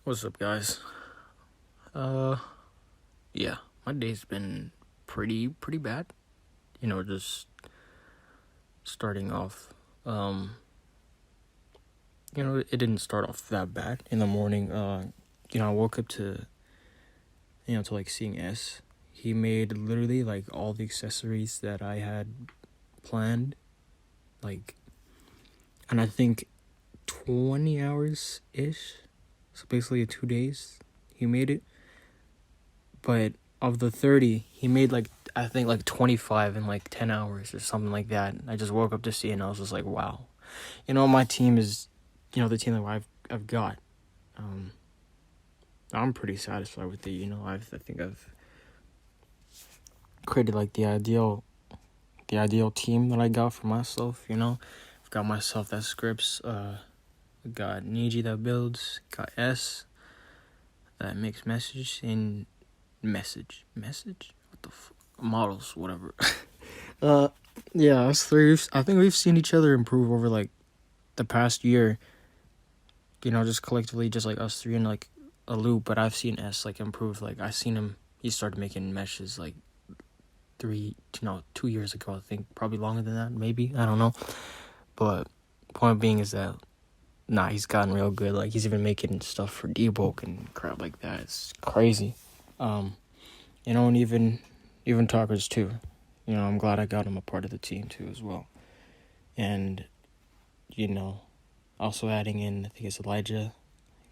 What's up, guys? Uh, yeah, my day's been pretty bad. Just starting off. Um, it didn't start off that bad in the morning. I woke up to like seeing S. He made literally like all the accessories that I had planned, like, and I think 20 hours ish. So basically, 2 days he made it. But of the 30, he made like I think like 25 in like 10 hours or something like that. I just woke up to see it and I was just like, wow. My team is, the team that I've got. Um, I'm pretty satisfied with it. I think I've created like the ideal team that I got for myself. I've got myself that scripts. Got Niji that builds. Got S that makes message. What the models, whatever. Uh, yeah, us three. I think we've seen each other improve over like the past year. Just collectively, just like us three in like a loop. But I've seen S like improve. Like I seen him. He started making meshes like 2 years ago. I think probably longer than that. Maybe I don't know. But point being is that he's gotten real good. Like he's even making stuff for debug and crap like that. It's crazy. And even talkers too. I'm glad I got him a part of the team too as well. And, also adding in, I think it's Elijah,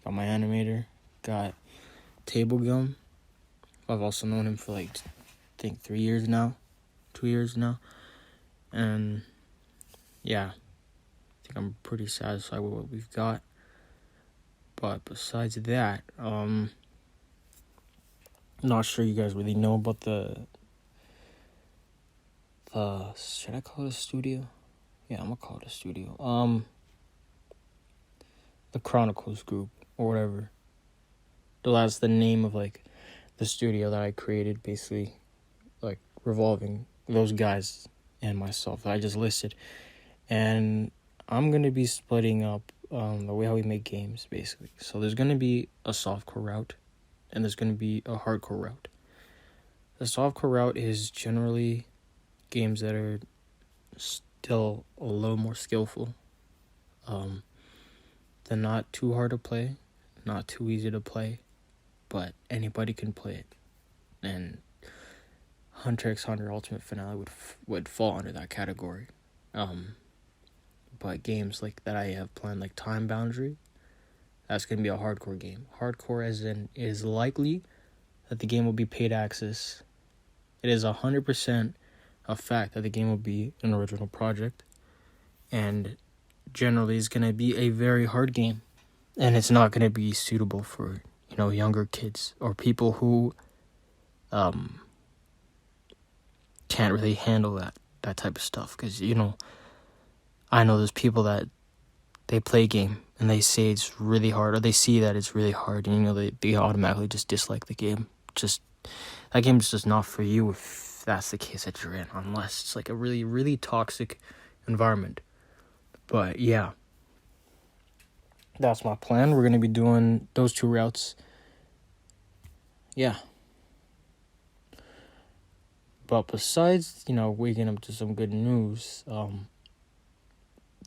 got my animator, got Table Gum. I've also known him for like, I think 2 years now. And, yeah, I think I'm pretty satisfied with what we've got. But besides that, not sure you guys really know about the should I call it a studio? Yeah, I'm gonna call it a studio. The Chronicles group or whatever. That's the name of like the studio that I created, basically like revolving those guys and myself that I just listed. And I'm gonna be splitting up the way how we make games, basically. So there's gonna be a softcore route and there's gonna be a hardcore route. The softcore route is generally games that are still a little more skillful. They're not too hard to play, not too easy to play, but anybody can play it. And Hunter x Hunter Ultimate Finale would fall under that category. But games like that I have planned, like Time Boundary, that's going to be a hardcore game. Hardcore as in, it is likely that the game will be paid access. It is 100% a fact that the game will be an original project. And generally is going to be a very hard game. And it's not going to be suitable for, younger kids or people who can't really handle that type of stuff. Because, I know there's people that they play a game and they say it's really hard, or they see that it's really hard, and, they automatically just dislike the game. That game's just not for you if that's the case that you're in, unless it's like a really, really toxic environment. But yeah, that's my plan. We're going to be doing those two routes. Yeah. But besides, waking up to some good news,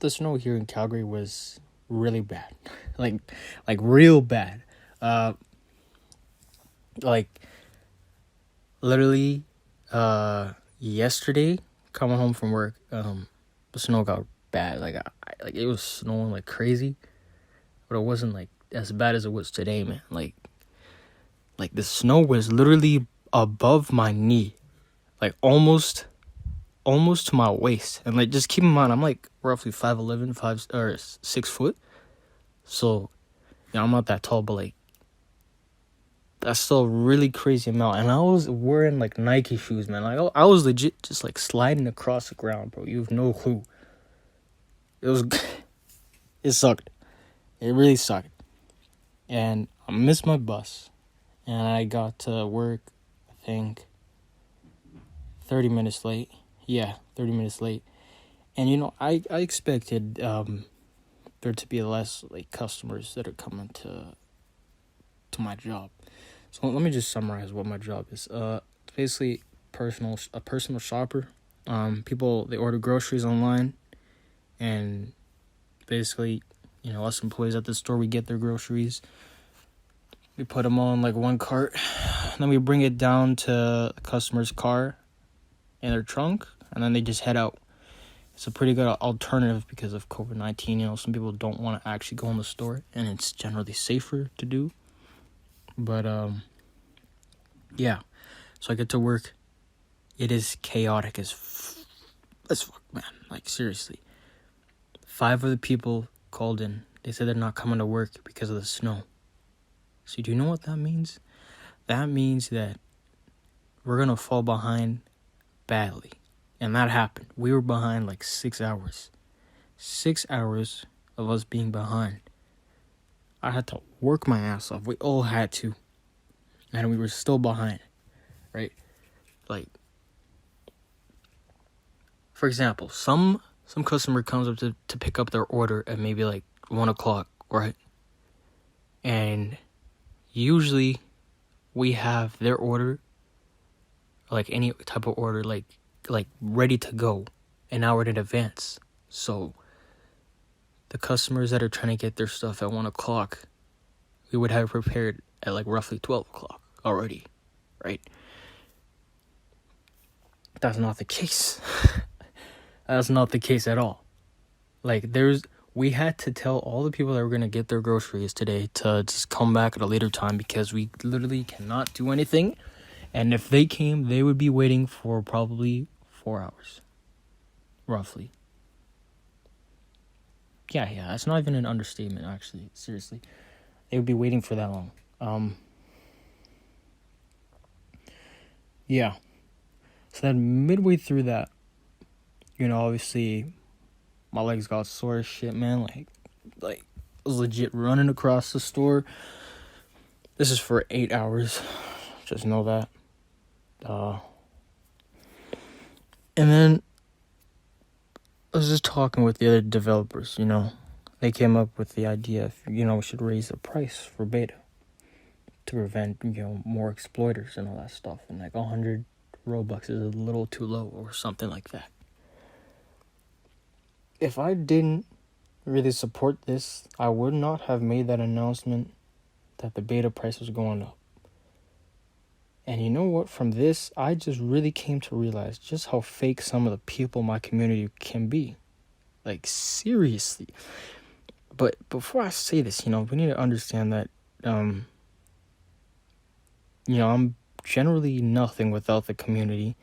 the snow here in Calgary was really bad. like real bad. Literally, yesterday, coming home from work, the snow got bad. Like it was snowing like crazy, but it wasn't like as bad as it was today, man. Like the snow was literally above my knee, like almost to my waist. And like, just keep in mind, I'm like roughly 5'11", 6 foot. So, I'm not that tall, but like, that's still a really crazy amount. And I was wearing like Nike shoes, man. Like I was legit just like sliding across the ground, bro. You have no clue. It sucked. It really sucked. And I missed my bus. And I got to work, I think, 30 minutes late. Yeah, 30 minutes late. And, I expected there to be less, like, customers that are coming to to my job. So let me just summarize what my job is. It's basically a personal shopper. People, they order groceries online, and basically, us employees at the store, we get their groceries. We put them all in like one cart, and then we bring it down to the customer's car in their trunk, and then they just head out. It's a pretty good alternative because of COVID-19. Some people don't want to actually go in the store, and it's generally safer to do. But yeah. So I get to work. It is chaotic as fuck, man. Like, seriously. 5 of the people called in. They said they're not coming to work because of the snow. So do you know what that means? That means that we're going to fall behind badly. And that happened. We were behind like 6 hours. 6 hours of us being behind. I had to work my ass off. We all had to. And we were still behind. Right? Like, for example, some customer comes up to pick up their order at maybe like 1 o'clock, right? And usually we have their order, like any type of order, like ready to go an hour in advance. So the customers that are trying to get their stuff at 1 o'clock, we would have it prepared at like roughly 12 o'clock already, right? That's not the case. That's not the case at all. Like, we had to tell all the people that were going to get their groceries today to just come back at a later time because we literally cannot do anything. And if they came, they would be waiting for probably 4 hours. Roughly. Yeah, that's not even an understatement, actually. Seriously. They would be waiting for that long. Yeah. So then midway through that, obviously my legs got sore as shit, man. Like I was legit running across the store. This is for 8 hours. Just know that. And then I was just talking with the other developers, They came up with the idea of, we should raise the price for beta to prevent, more exploiters and all that stuff. And like 100 Robux is a little too low or something like that. If I didn't really support this, I would not have made that announcement that the beta price was going up. And you know what? From this, I just really came to realize just how fake some of the people in my community can be. Like, seriously. But before I say this, we need to understand that, I'm generally nothing without the community.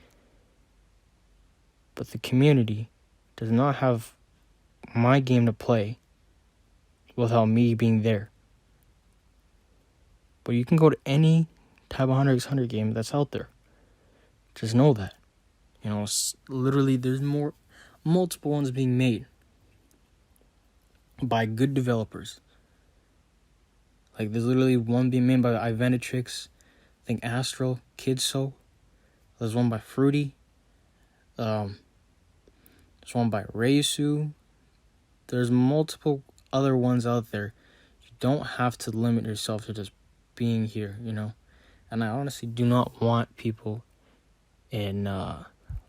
But the community does not have my game to play without me being there. But you can go to any type of 100x100 game that's out there. Just know that. Literally there's multiple ones being made by good developers. Like, there's literally one being made by Ivantrix, I think Astro, Kidso. There's one by Fruity. There's one by Reisu. There's multiple other ones out there. You don't have to limit yourself to just being here, And I honestly do not want people in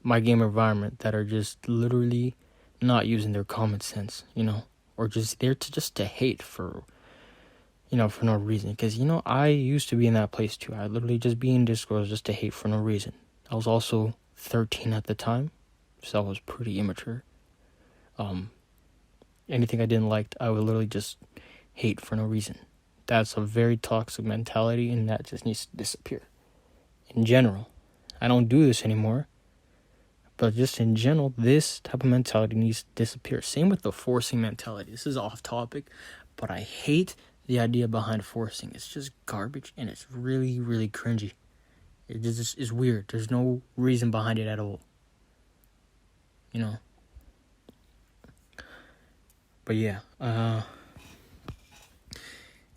my game environment that are just literally not using their common sense, or just there to hate for no reason. Because, I used to be in that place too. I literally just be in Discord just to hate for no reason. I was also 13 at the time, so I was pretty immature. Anything I didn't like, I would literally just hate for no reason. That's a very toxic mentality, and that just needs to disappear. In general, I don't do this anymore, but just in general, this type of mentality needs to disappear. Same with the forcing mentality. This is off topic, but I hate the idea behind forcing. It's just garbage, and it's really, really cringy. It just is weird. There's no reason behind it at all. But yeah,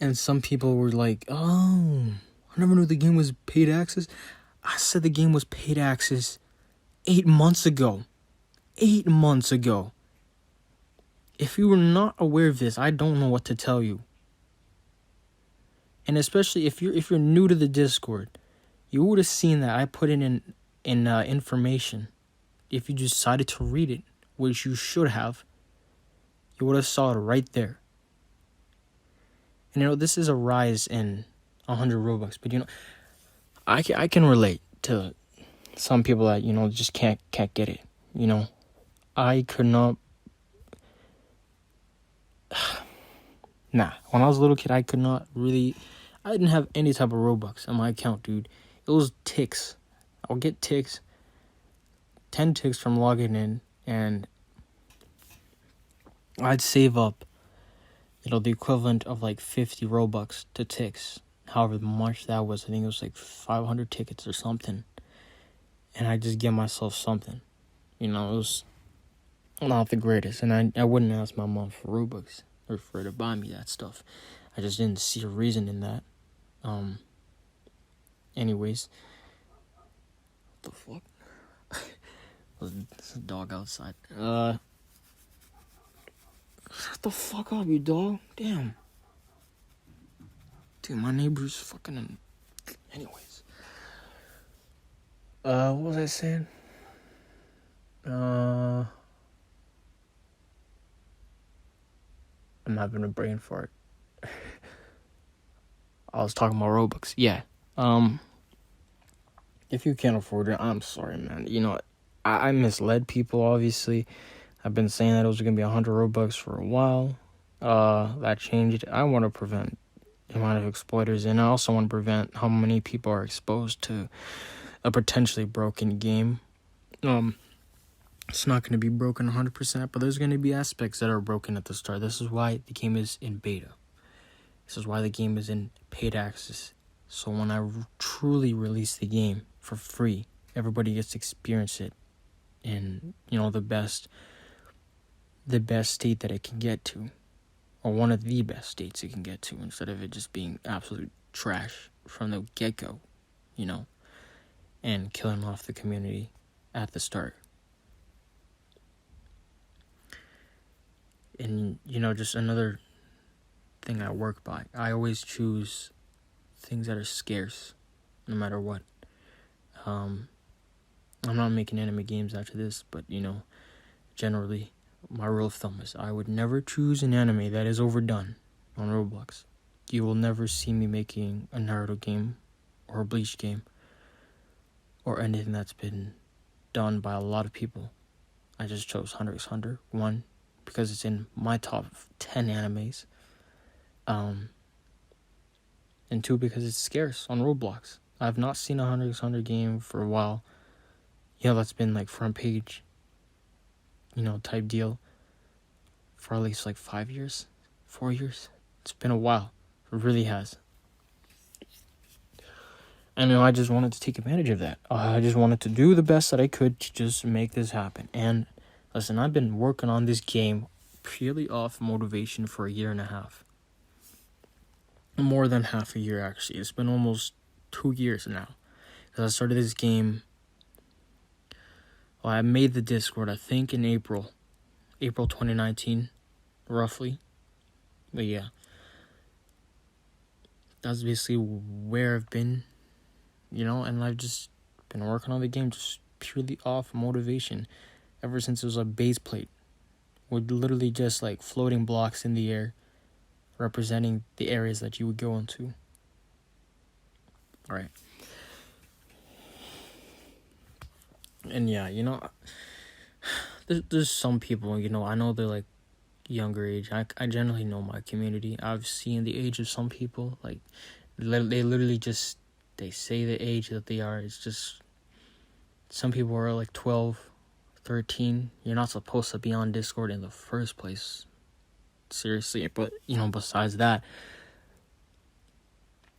and some people were like, oh, I never knew the game was paid access. I said the game was paid access 8 months ago. 8 months ago. If you were not aware of this, I don't know what to tell you. And especially if you're new to the Discord, you would have seen that I put in information. If you decided to read it, which you should have, you would have saw it right there. And this is a rise in 100 Robux, but I can relate to some people that just can't get it. I could not. Nah, when I was a little kid, I could not really. I didn't have any type of Robux on my account, dude. It was ticks. I would get ticks, 10 ticks from logging in, and I'd save up, the equivalent of like 50 Robux to ticks. However much that was, I think it was like 500 tickets or something. And I just get myself something. It was not the greatest. And I wouldn't ask my mom for Robux or for her to buy me that stuff. I just didn't see a reason in that. Anyways. What the fuck? There's a dog outside. Shut the fuck up, you dog. Damn. Dude, my neighbor's fucking... Anyways. What was I saying? I'm having a brain fart. I was talking about Robux. Yeah. If you can't afford it, I'm sorry, man. I misled people, obviously. I've been saying that it was going to be 100 Robux for a while. That changed. I want to prevent the amount of exploiters, and I also want to prevent how many people are exposed to a potentially broken game. It's not going to be broken 100%, but there's going to be aspects that are broken at the start. This is why the game is in beta. This is why the game is in paid access. So when I truly release the game for free, everybody gets to experience it in, the best state that it can get to. Or one of the best states it can get to, instead of it just being absolute trash from the get-go, and killing off the community at the start. And, just another thing I work by. I always choose things that are scarce, no matter what. I'm not making anime games after this, but, generally, my rule of thumb is I would never choose an anime that is overdone on Roblox. You will never see me making a Naruto game or a Bleach game or anything that's been done by a lot of people. I just chose Hunter x Hunter, 1, because it's in my top 10 animes, and 2, because it's scarce on Roblox. I've not seen a Hunter x Hunter game for a while. That's been like front page, type deal for at least like 5 years, 4 years. It's been a while. It really has. And I just wanted to take advantage of that. I just wanted to do the best that I could to just make this happen. And listen, I've been working on this game purely off motivation for 1.5 years. More than half a year, actually. It's been almost 2 years now. Because I started this game... Well, I made the Discord, I think, in April 2019, roughly. But yeah. That's basically where I've been, and I've just been working on the game just purely off motivation ever since it was a base plate with literally just like floating blocks in the air representing the areas that you would go into. All right. And yeah, there's some people, I know they're like younger age. I generally know my community. I've seen the age of some people. Like, they literally just, they say the age that they are. It's just, some people are like 12, 13. You're not supposed to be on Discord in the first place. Seriously. But, besides that,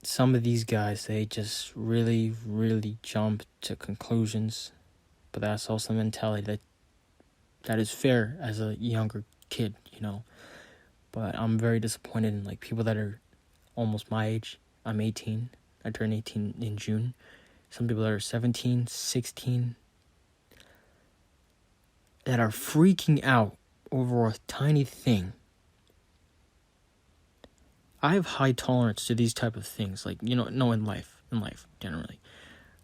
some of these guys, they just really, really jump to conclusions. But that's also the mentality that is fair as a younger kid, But I'm very disappointed in like people that are almost my age. I'm 18. I turned 18 in June. Some people that are 17, 16 that are freaking out over a tiny thing. I have high tolerance to these type of things. Like, no, in life, generally.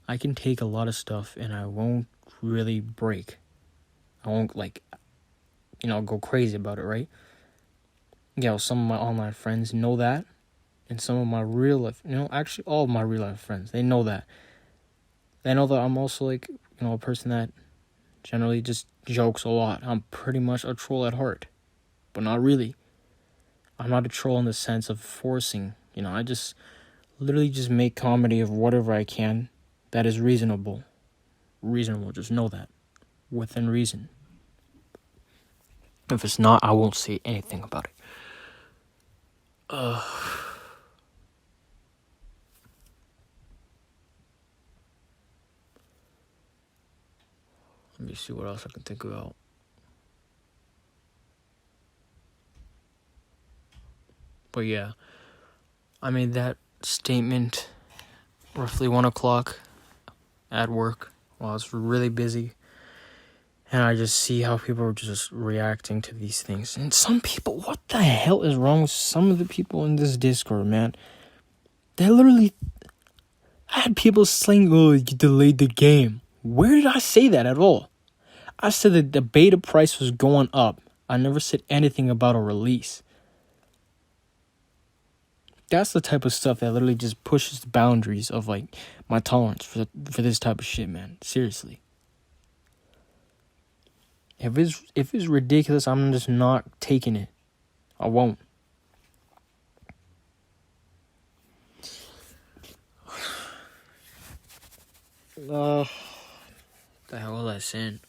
I can take a lot of stuff and I won't really break. I won't, like, go crazy about it, right? Some of my online friends know that. And some of my real life, actually all of my real life friends, they know that. They know that I'm also, like, a person that generally just jokes a lot. I'm pretty much a troll at heart, but not really. I'm not a troll in the sense of forcing. I just literally just make comedy of whatever I can that is reasonable. Just know that. Within reason. If it's not, I won't say anything about it. Let me see what else I can think about. But yeah, I made that statement roughly 1 o'clock at work while I was really busy. And I just see how people are just reacting to these things. And some people, what the hell is wrong with some of the people in this Discord, man? They literally... I had people saying, oh, you delayed the game. Where did I say that at all? I said that the beta price was going up. I never said anything about a release. That's the type of stuff that literally just pushes the boundaries of, like, my tolerance for this type of shit, man. Seriously. If it's ridiculous, I'm just not taking it. I won't. The hell was I saying?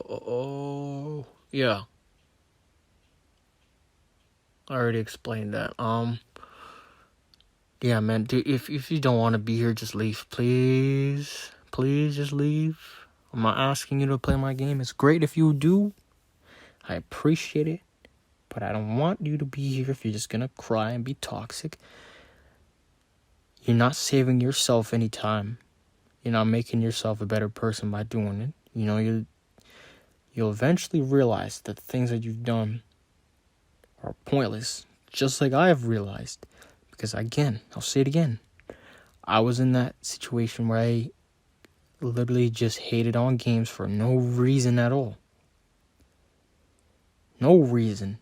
Oh, yeah. I already explained that. Yeah, man. Dude, if you don't want to be here, just leave, please. Please, just leave. I'm not asking you to play my game. It's great if you do. I appreciate it. But I don't want you to be here if you're just gonna cry and be toxic. You're not saving yourself any time. You're not making yourself a better person by doing it. You'll eventually realize that the things that you've done are pointless, just like I have realized. Because again, I'll say it again, I was in that situation where I literally just hated on games for no reason at all. No reason.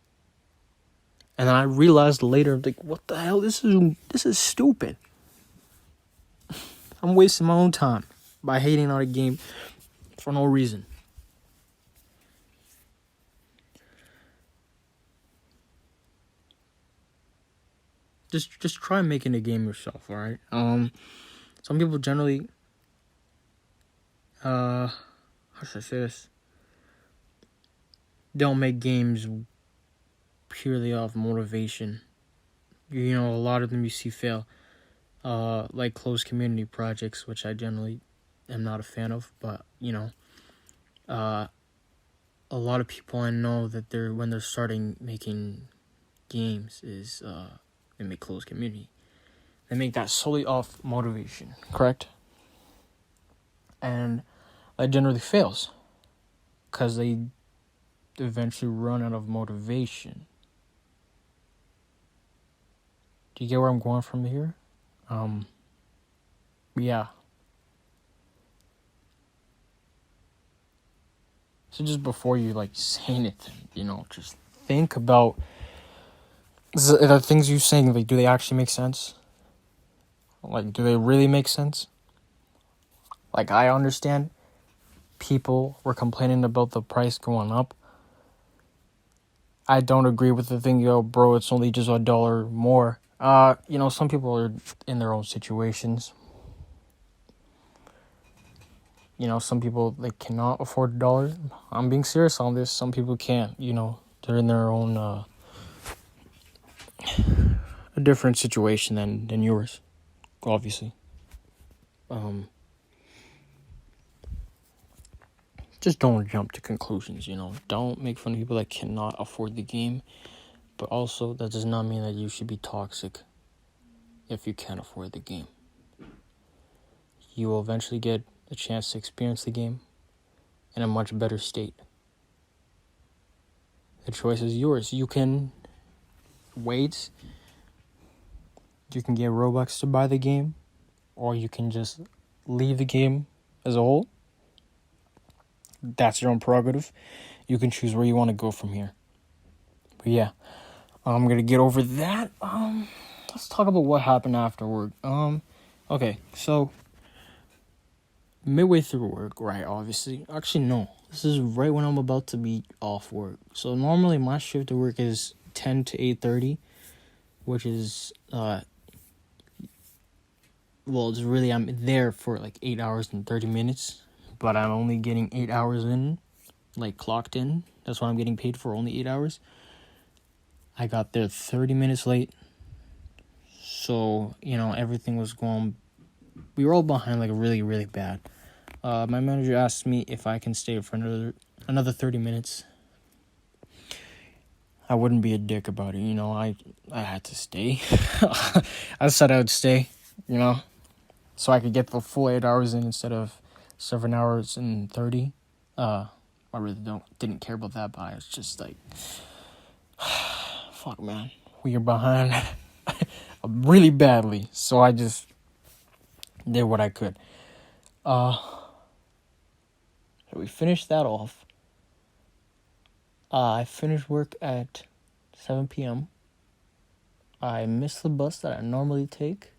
And then I realized later, like, what the hell? This is stupid. I'm wasting my own time by hating on a game for no reason. Just try making a game yourself, alright? Some people generally, how should I say this? Don't make games purely off motivation. A lot of them you see fail. Like closed community projects, which I generally am not a fan of, but, a lot of people I know that when they're starting making games is, they make closed community. They make that solely off motivation, correct? And that generally fails because they eventually run out of motivation. Do you get where I'm going from here? Yeah. So just before you, like, say anything, just think about the things you're saying, like, do they actually make sense? Like, do they really make sense? Like, I understand people were complaining about the price going up. I don't agree with the thing, bro, it's only just $1 more. Some people are in their own situations. Some people, they cannot afford $1. I'm being serious on this. Some people can't, they're in their own, a different situation than yours, obviously. Just don't jump to conclusions, Don't make fun of people that cannot afford the game. But also, that does not mean that you should be toxic if you can't afford the game. You will eventually get a chance to experience the game in a much better state. The choice is yours. You can wait. You can get Robux to buy the game, or you can just leave the game as a whole. That's your own prerogative. You can choose where you want to go from here. But yeah, I'm gonna get over that. Let's talk about what happened afterward. Okay, so midway through work, right? Obviously, actually no. This is right when I'm about to be off work. So normally my shift to work is 10 to 8:30, which is well, it's really, I'm there for like 8 hours and 30 minutes, but I'm only getting 8 hours in, like clocked in. That's what I'm getting paid for, only 8 hours. I got there 30 minutes late. So, everything was going, we were all behind like really, really bad. My manager asked me if I can stay for another 30 minutes. I wouldn't be a dick about it, I had to stay. I said I would stay, so I could get the full 8 hours in instead of 7 hours and 30. I really didn't care about that, but I was just like, fuck, man, we are behind really badly. So I just did what I could. So we finished that off. I finished work at 7 p.m. I missed the bus that I normally take.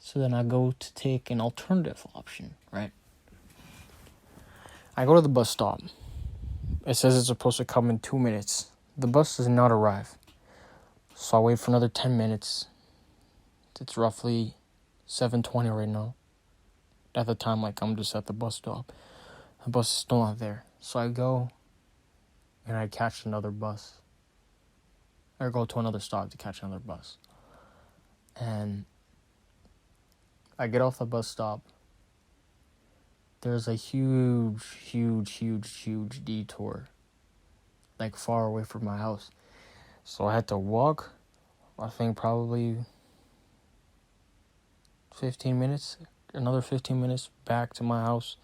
So then I go to take an alternative option, right? I go to the bus stop. It says it's supposed to come in 2 minutes. The bus does not arrive. So I wait for another 10 minutes. It's roughly 7:20 right now. At the time, I'm just at the bus stop. The bus is still not there. So I go and I catch another bus. Or go to another stop to catch another bus. And I get off the bus stop. There's a huge, huge, huge, huge detour. Far away from my house. So I had to walk, I think probably 15 minutes. Another 15 minutes back to my house.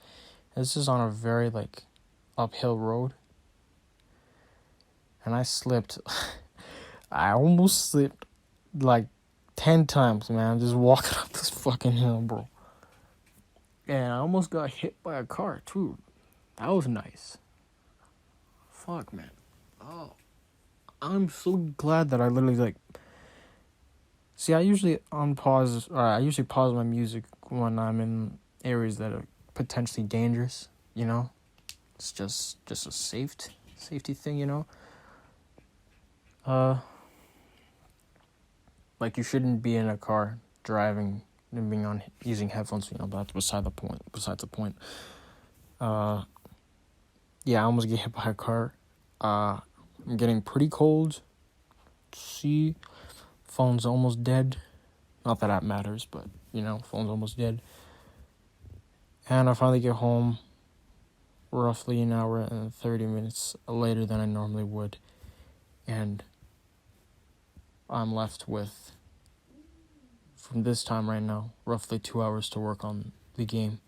This is on a very, uphill road. And I slipped. I almost slipped, 10 times, man. Just walking up this fucking hill, bro. And I almost got hit by a car, too. That was nice. Fuck, man. Oh. I'm so glad that I literally, See, I usually pause my music when I'm in areas that are potentially dangerous, It's just a safety thing, you shouldn't be in a car driving and using headphones, but that's besides the point. Yeah, I almost get hit by a car. I'm getting pretty cold. See, phone's almost dead. Not that matters, but, phone's almost dead. And I finally get home roughly an hour and 30 minutes later than I normally would. And I'm left with, from this time right now, roughly 2 hours to work on the game.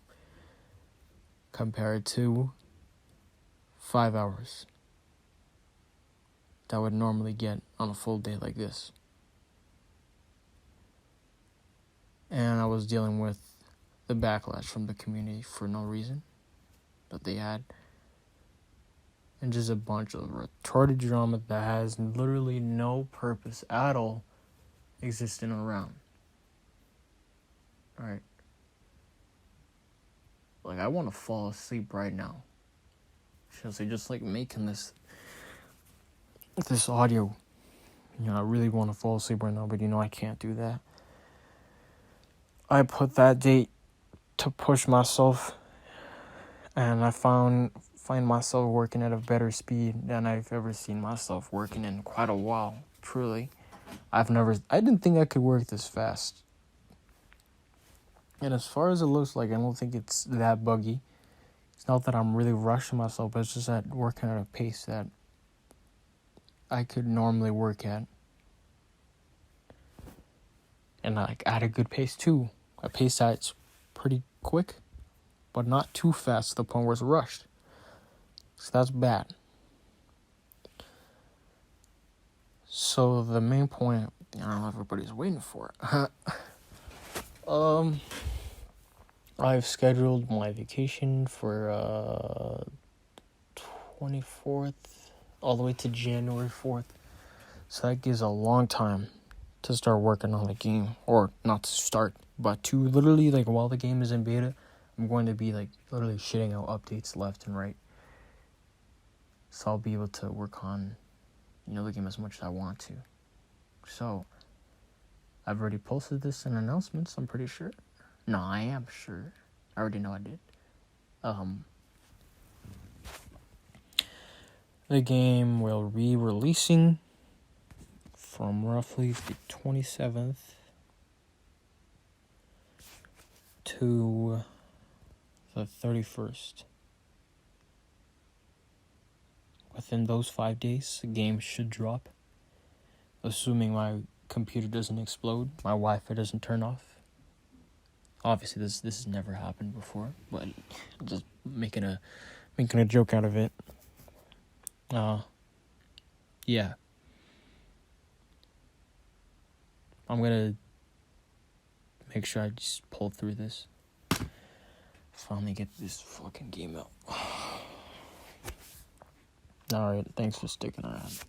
Compared to 5 hours that I would normally get on a full day like this. And I was dealing with the backlash from the community for no reason that they had. And just a bunch of retarded drama that has literally no purpose at all existing around. Alright. I want to fall asleep right now. Seriously, just making this audio. I really want to fall asleep right now, but I can't do that. I put that date to push myself, and I find myself working at a better speed than I've ever seen myself working in quite a while. Truly, I didn't think I could work this fast. And as far as it looks like, I don't think it's that buggy. It's not that I'm really rushing myself, but it's just that working at a pace that I could normally work at. And at a good pace too. A pace that's pretty quick, but not too fast to the point where it's rushed. So that's bad. So the main point, I don't know if everybody's waiting for it. I've scheduled my vacation for 24th all the way to January 4th. So that gives a long time to start working on the game, or not to start, but to literally, like, while the game is in beta, I'm going to be, like, literally shitting out updates left and right. So I'll be able to work on, the game as much as I want to. So I've already posted this in announcements, I'm pretty sure. No, I am sure. I already know I did. The game will be releasing from roughly the 27th to the 31st. Within those 5 days, the game should drop. Assuming my computer doesn't explode, my Wi-Fi doesn't turn off. Obviously, this has never happened before, but I'm just making a joke out of it. Yeah. I'm gonna make sure I just pull through this. Finally get this fucking game out. Alright, thanks for sticking around.